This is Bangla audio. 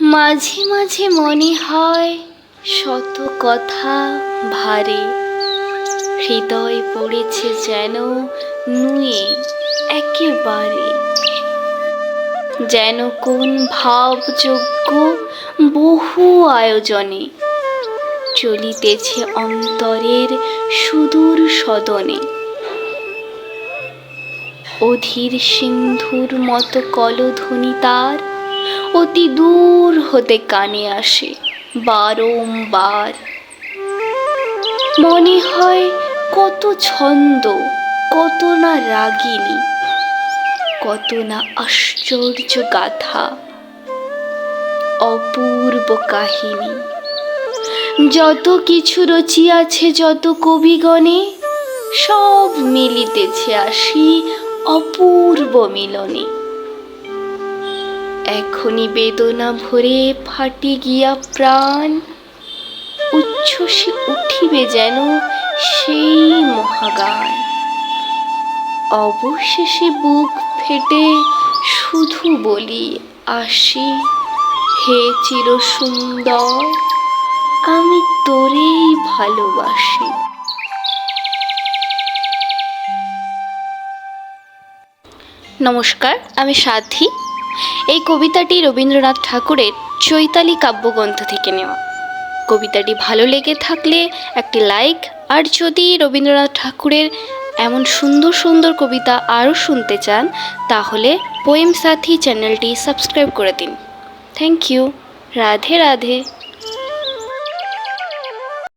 মাঝে মাঝে মনে হয় শত কথা ভারে, হৃদয় পড়েছে যেন নুয়ে একেবারে। যেন কোন ভাবযোগ্য বহু আয়োজনে চলিতেছে অন্তরের সুদূর সদনে। অধীর সিন্ধুর মতো কলধ্বনি তার অতি দূর হতে কানে আসে বারংবার। মনে হয় কত ছন্দ, কত না রাগিনী, কত না আশ্চর্য গাথা, অপূর্ব কাহিনী। যত কিছু রচিয়াছে যত কবিগণে, সব মিলিতেছে আসি অপূর্ব মিলনে। এখনই বেদনা ভরে ফাটি গিয়া প্রাণ, উচ্ছ্বসে উঠিবে যেন সেই মহাগান। অবশেষে বুক ফেটে শুধু বলি আসি, হে চির সুন্দর, আমি তোরেই ভালোবাসি। নমস্কার, আমি সাথী। এই কবিতাটি রবীন্দ্রনাথ ঠাকুরের চৈতালি কাব্যগ্রন্থ থেকে নেওয়া। কবিতাটি ভালো লেগে থাকলে একটি লাইক, আর যদি রবীন্দ্রনাথ ঠাকুরের এমন সুন্দর সুন্দর কবিতা আরও শুনতে চান তাহলে পোয়েম সাথী চ্যানেলটি সাবস্ক্রাইব করে দিন। Thank you. রাধে রাধে।